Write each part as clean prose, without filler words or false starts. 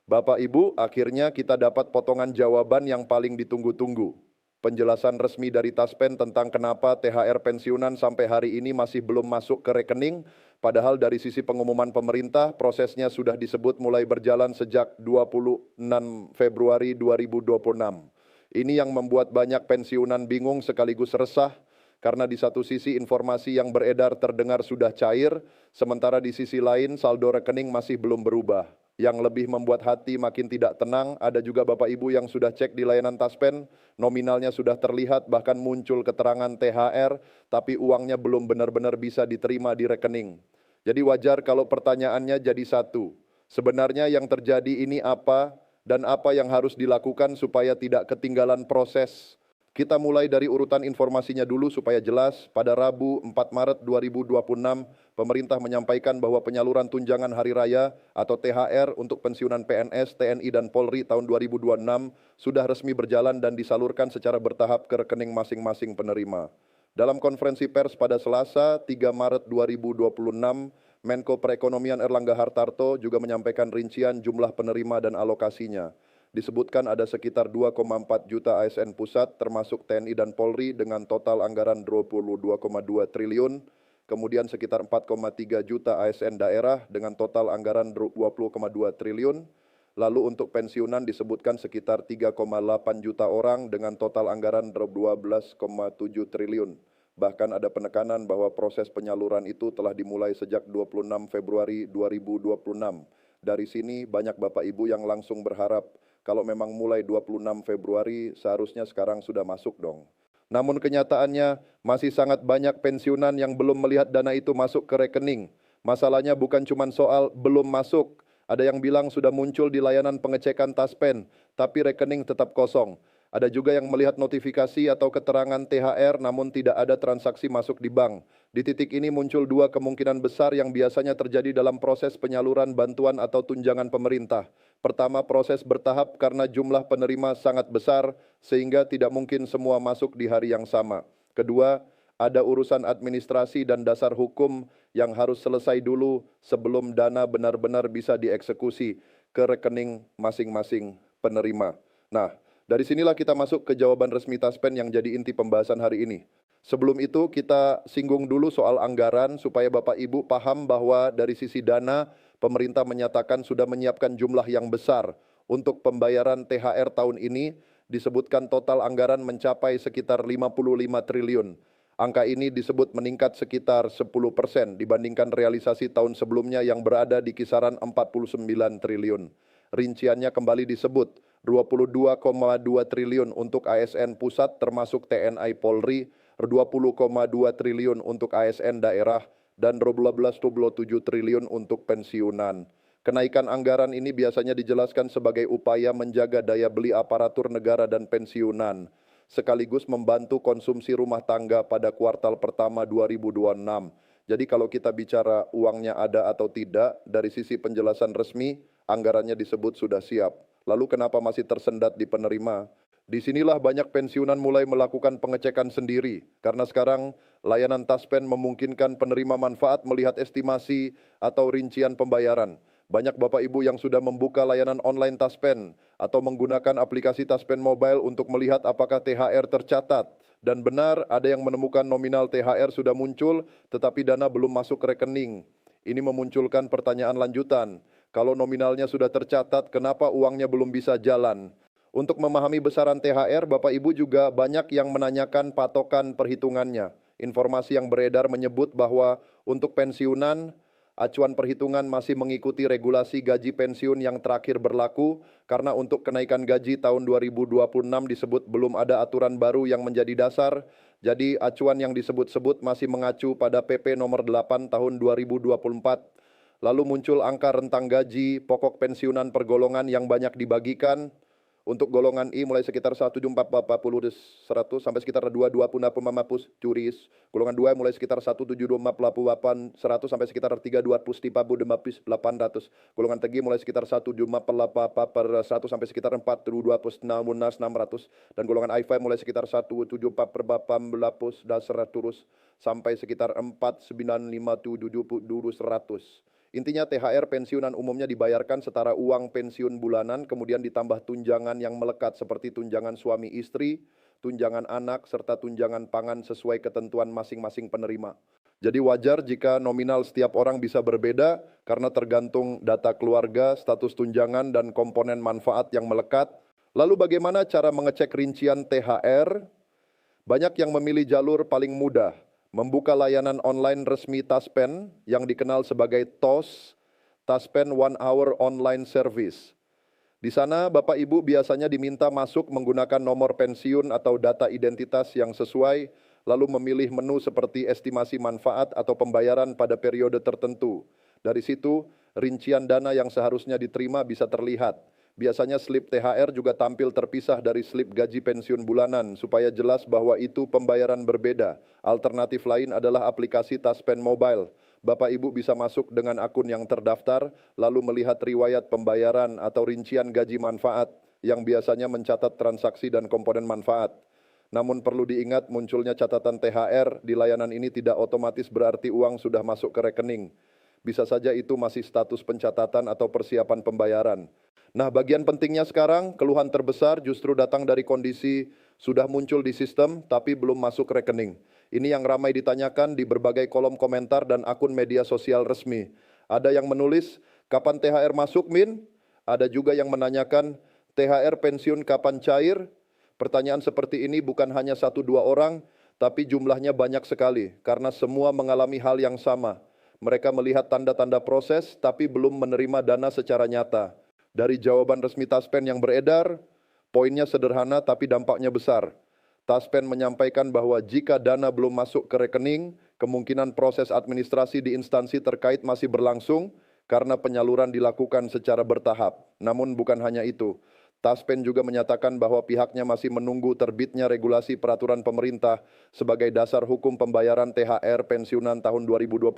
Bapak Ibu, akhirnya kita dapat potongan jawaban yang paling ditunggu-tunggu. Penjelasan resmi dari Taspen tentang kenapa THR pensiunan sampai hari ini masih belum masuk ke rekening, padahal dari sisi pengumuman pemerintah prosesnya sudah disebut mulai berjalan sejak 26 Februari 2026. Ini yang membuat banyak pensiunan bingung sekaligus resah, karena di satu sisi informasi yang beredar terdengar sudah cair, sementara di sisi lain saldo rekening masih belum berubah. Yang lebih membuat hati makin tidak tenang, ada juga Bapak Ibu yang sudah cek di layanan Taspen, nominalnya sudah terlihat, bahkan muncul keterangan THR, tapi uangnya belum benar-benar bisa diterima di rekening. Jadi wajar kalau pertanyaannya jadi satu, sebenarnya yang terjadi ini apa, dan apa yang harus dilakukan supaya tidak ketinggalan proses. Kita mulai dari urutan informasinya dulu supaya jelas. Pada Rabu 4 Maret 2026, pemerintah menyampaikan bahwa penyaluran tunjangan hari raya atau THR untuk pensiunan PNS, TNI, dan Polri tahun 2026 sudah resmi berjalan dan disalurkan secara bertahap ke rekening masing-masing penerima. Dalam konferensi pers pada Selasa 3 Maret 2026, Menko Perekonomian Erlangga Hartarto juga menyampaikan rincian jumlah penerima dan alokasinya. Disebutkan ada sekitar 2,4 juta ASN pusat termasuk TNI dan Polri dengan total anggaran 22,2 triliun, kemudian sekitar 4,3 juta ASN daerah dengan total anggaran 20,2 triliun, lalu untuk pensiunan disebutkan sekitar 3,8 juta orang dengan total anggaran 12,7 triliun. Bahkan ada penekanan bahwa proses penyaluran itu telah dimulai sejak 26 Februari 2026. Dari sini banyak Bapak Ibu yang langsung berharap kalau memang mulai 26 Februari seharusnya sekarang sudah masuk dong. Namun kenyataannya masih sangat banyak pensiunan yang belum melihat dana itu masuk ke rekening. Masalahnya bukan cuma soal belum masuk. Ada yang bilang sudah muncul di layanan pengecekan Taspen, tapi rekening tetap kosong. Ada juga yang melihat notifikasi atau keterangan THR namun tidak ada transaksi masuk di bank. Di titik ini muncul dua kemungkinan besar yang biasanya terjadi dalam proses penyaluran bantuan atau tunjangan pemerintah. Pertama, proses bertahap karena jumlah penerima sangat besar sehingga tidak mungkin semua masuk di hari yang sama. Kedua, ada urusan administrasi dan dasar hukum yang harus selesai dulu sebelum dana benar-benar bisa dieksekusi ke rekening masing-masing penerima. Nah, dari sinilah kita masuk ke jawaban resmi Taspen yang jadi inti pembahasan hari ini. Sebelum itu kita singgung dulu soal anggaran supaya Bapak Ibu paham bahwa dari sisi dana pemerintah menyatakan sudah menyiapkan jumlah yang besar untuk pembayaran THR tahun ini. Disebutkan total anggaran mencapai sekitar 55 triliun. Angka ini disebut meningkat sekitar 10% dibandingkan realisasi tahun sebelumnya yang berada di kisaran 49 triliun. Rinciannya kembali disebut 22,2 triliun untuk ASN pusat termasuk TNI Polri, 20,2 triliun untuk ASN daerah, dan 12,7 triliun untuk pensiunan. Kenaikan anggaran ini biasanya dijelaskan sebagai upaya menjaga daya beli aparatur negara dan pensiunan, sekaligus membantu konsumsi rumah tangga pada kuartal pertama 2026. Jadi kalau kita bicara uangnya ada atau tidak, dari sisi penjelasan resmi, anggarannya disebut sudah siap. Lalu kenapa masih tersendat di penerima? Disinilah banyak pensiunan mulai melakukan pengecekan sendiri, karena sekarang layanan Taspen memungkinkan penerima manfaat melihat estimasi atau rincian pembayaran. Banyak Bapak Ibu yang sudah membuka layanan online Taspen atau menggunakan aplikasi Taspen Mobile untuk melihat apakah THR tercatat. Dan benar ada yang menemukan nominal THR sudah muncul tetapi dana belum masuk ke rekening. Ini memunculkan pertanyaan lanjutan. Kalau nominalnya sudah tercatat, kenapa uangnya belum bisa jalan? Untuk memahami besaran THR, Bapak Ibu juga banyak yang menanyakan patokan perhitungannya. Informasi yang beredar menyebut bahwa untuk pensiunan, acuan perhitungan masih mengikuti regulasi gaji pensiun yang terakhir berlaku, karena untuk kenaikan gaji tahun 2026 disebut belum ada aturan baru yang menjadi dasar. Jadi acuan yang disebut-sebut masih mengacu pada PP nomor 8 tahun 2024. Lalu muncul angka rentang gaji pokok pensiunan per golongan yang banyak dibagikan. Untuk golongan I mulai sekitar 1.7440 100 sampai sekitar 2.2.50 curis. Golongan 2 mulai sekitar 1.72.48 100 sampai sekitar 3.2.800. Golongan tinggi mulai sekitar 1.74 per 100 sampai sekitar 4.2.600. Dan golongan I5 mulai sekitar 1.74 per 18 dan 100 sampai sekitar 4.957 100. Intinya THR pensiunan umumnya dibayarkan setara uang pensiun bulanan, kemudian ditambah tunjangan yang melekat seperti tunjangan suami istri, tunjangan anak, serta tunjangan pangan sesuai ketentuan masing-masing penerima. Jadi wajar jika nominal setiap orang bisa berbeda karena tergantung data keluarga, status tunjangan, dan komponen manfaat yang melekat. Lalu bagaimana cara mengecek rincian THR? Banyak yang memilih jalur paling mudah, membuka layanan online resmi Taspen yang dikenal sebagai TOS, Taspen One Hour Online Service. Di sana Bapak Ibu biasanya diminta masuk menggunakan nomor pensiun atau data identitas yang sesuai, lalu memilih menu seperti estimasi manfaat atau pembayaran pada periode tertentu. Dari situ, rincian dana yang seharusnya diterima bisa terlihat. Biasanya slip THR juga tampil terpisah dari slip gaji pensiun bulanan, supaya jelas bahwa itu pembayaran berbeda. Alternatif lain adalah aplikasi Taspen Mobile. Bapak Ibu bisa masuk dengan akun yang terdaftar, lalu melihat riwayat pembayaran atau rincian gaji manfaat yang biasanya mencatat transaksi dan komponen manfaat. Namun perlu diingat munculnya catatan THR di layanan ini tidak otomatis berarti uang sudah masuk ke rekening. Bisa saja itu masih status pencatatan atau persiapan pembayaran. Nah, bagian pentingnya sekarang, keluhan terbesar justru datang dari kondisi sudah muncul di sistem tapi belum masuk ke rekening. Ini yang ramai ditanyakan di berbagai kolom komentar dan akun media sosial resmi. Ada yang menulis, kapan THR masuk, Min? Ada juga yang menanyakan, THR pensiun kapan cair? Pertanyaan seperti ini bukan hanya 1-2 orang, tapi jumlahnya banyak sekali, karena semua mengalami hal yang sama. Mereka melihat tanda-tanda proses, tapi belum menerima dana secara nyata. Dari jawaban resmi Taspen yang beredar, poinnya sederhana tapi dampaknya besar. Taspen menyampaikan bahwa jika dana belum masuk ke rekening, kemungkinan proses administrasi di instansi terkait masih berlangsung, karena penyaluran dilakukan secara bertahap. Namun bukan hanya itu. Taspen juga menyatakan bahwa pihaknya masih menunggu terbitnya regulasi peraturan pemerintah sebagai dasar hukum pembayaran THR pensiunan tahun 2026.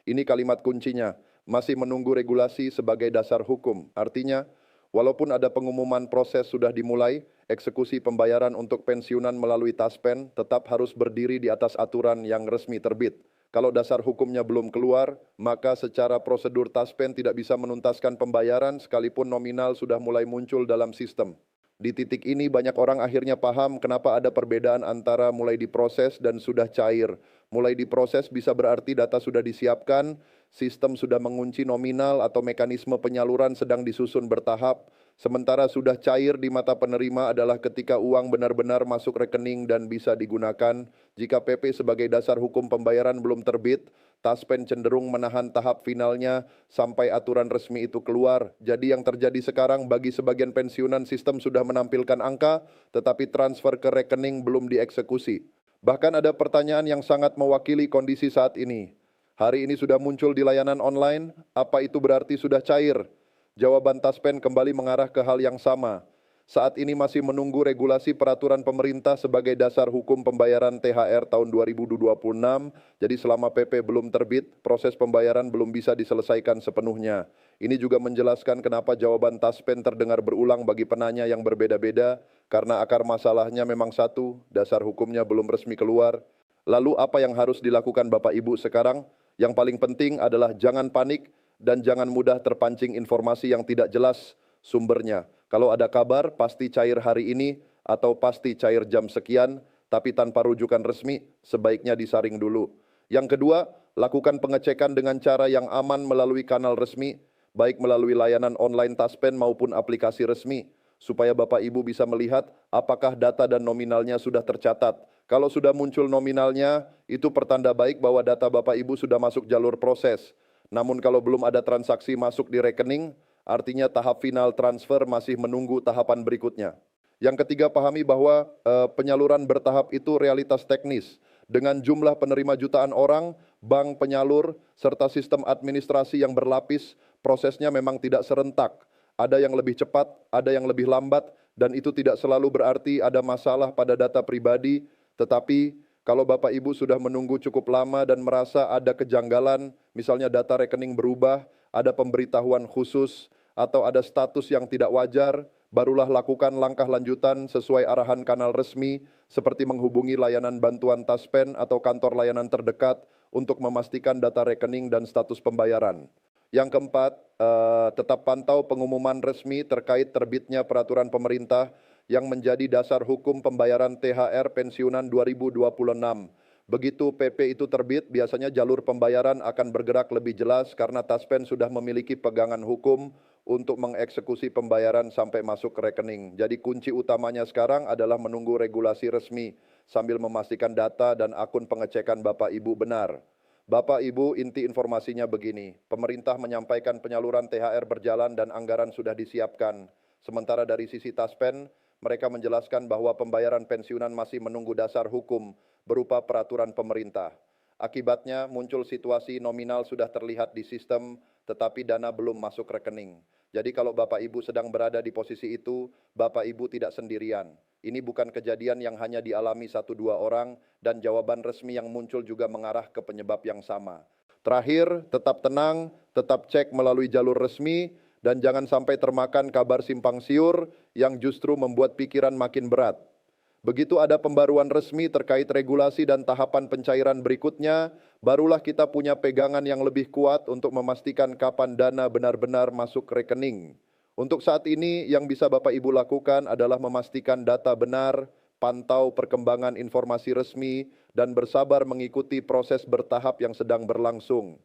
Ini kalimat kuncinya, masih menunggu regulasi sebagai dasar hukum. Artinya, walaupun ada pengumuman proses sudah dimulai, eksekusi pembayaran untuk pensiunan melalui Taspen tetap harus berdiri di atas aturan yang resmi terbit. Kalau dasar hukumnya belum keluar, maka secara prosedur Taspen tidak bisa menuntaskan pembayaran sekalipun nominal sudah mulai muncul dalam sistem. Di titik ini banyak orang akhirnya paham kenapa ada perbedaan antara mulai diproses dan sudah cair. Mulai diproses bisa berarti data sudah disiapkan, sistem sudah mengunci nominal atau mekanisme penyaluran sedang disusun bertahap, sementara sudah cair di mata penerima adalah ketika uang benar-benar masuk rekening dan bisa digunakan. Jika PP sebagai dasar hukum pembayaran belum terbit, Taspen cenderung menahan tahap finalnya sampai aturan resmi itu keluar. Jadi yang terjadi sekarang bagi sebagian pensiunan sistem sudah menampilkan angka, tetapi transfer ke rekening belum dieksekusi. Bahkan ada pertanyaan yang sangat mewakili kondisi saat ini. Hari ini sudah muncul di layanan online, apa itu berarti sudah cair? Jawaban Taspen kembali mengarah ke hal yang sama. Saat ini masih menunggu regulasi peraturan pemerintah sebagai dasar hukum pembayaran THR tahun 2026. Jadi selama PP belum terbit, proses pembayaran belum bisa diselesaikan sepenuhnya. Ini juga menjelaskan kenapa jawaban Taspen terdengar berulang bagi penanya yang berbeda-beda, karena akar masalahnya memang satu, dasar hukumnya belum resmi keluar. Lalu apa yang harus dilakukan Bapak Ibu sekarang? Yang paling penting adalah jangan panik dan jangan mudah terpancing informasi yang tidak jelas sumbernya. Kalau ada kabar pasti cair hari ini atau pasti cair jam sekian, tapi tanpa rujukan resmi, sebaiknya disaring dulu. Yang kedua, lakukan pengecekan dengan cara yang aman melalui kanal resmi, baik melalui layanan online Taspen maupun aplikasi resmi, supaya Bapak Ibu bisa melihat apakah data dan nominalnya sudah tercatat. Kalau sudah muncul nominalnya, itu pertanda baik bahwa data Bapak Ibu sudah masuk jalur proses. Namun kalau belum ada transaksi masuk di rekening, artinya tahap final transfer masih menunggu tahapan berikutnya. Yang ketiga, pahami bahwa penyaluran bertahap itu realitas teknis. Dengan jumlah penerima jutaan orang, bank penyalur, serta sistem administrasi yang berlapis, prosesnya memang tidak serentak. Ada yang lebih cepat, ada yang lebih lambat, dan itu tidak selalu berarti ada masalah pada data pribadi, tetapi kalau Bapak Ibu sudah menunggu cukup lama dan merasa ada kejanggalan, misalnya data rekening berubah, ada pemberitahuan khusus, atau ada status yang tidak wajar, barulah lakukan langkah lanjutan sesuai arahan kanal resmi, seperti menghubungi layanan bantuan Taspen atau kantor layanan terdekat untuk memastikan data rekening dan status pembayaran. Yang keempat, tetap pantau pengumuman resmi terkait terbitnya peraturan pemerintah yang menjadi dasar hukum pembayaran THR pensiunan 2026. Begitu PP itu terbit, biasanya jalur pembayaran akan bergerak lebih jelas karena Taspen sudah memiliki pegangan hukum untuk mengeksekusi pembayaran sampai masuk ke rekening. Jadi kunci utamanya sekarang adalah menunggu regulasi resmi sambil memastikan data dan akun pengecekan Bapak Ibu benar. Bapak Ibu, inti informasinya begini, pemerintah menyampaikan penyaluran THR berjalan dan anggaran sudah disiapkan. Sementara dari sisi Taspen, mereka menjelaskan bahwa pembayaran pensiunan masih menunggu dasar hukum berupa peraturan pemerintah. Akibatnya muncul situasi nominal sudah terlihat di sistem, tetapi dana belum masuk rekening. Jadi kalau Bapak Ibu sedang berada di posisi itu, Bapak Ibu tidak sendirian. Ini bukan kejadian yang hanya dialami 1-2 orang dan jawaban resmi yang muncul juga mengarah ke penyebab yang sama. Terakhir, tetap tenang, tetap cek melalui jalur resmi, dan jangan sampai termakan kabar simpang siur yang justru membuat pikiran makin berat. Begitu ada pembaruan resmi terkait regulasi dan tahapan pencairan berikutnya, barulah kita punya pegangan yang lebih kuat untuk memastikan kapan dana benar-benar masuk ke rekening. Untuk saat ini, yang bisa Bapak Ibu lakukan adalah memastikan data benar, pantau perkembangan informasi resmi, dan bersabar mengikuti proses bertahap yang sedang berlangsung.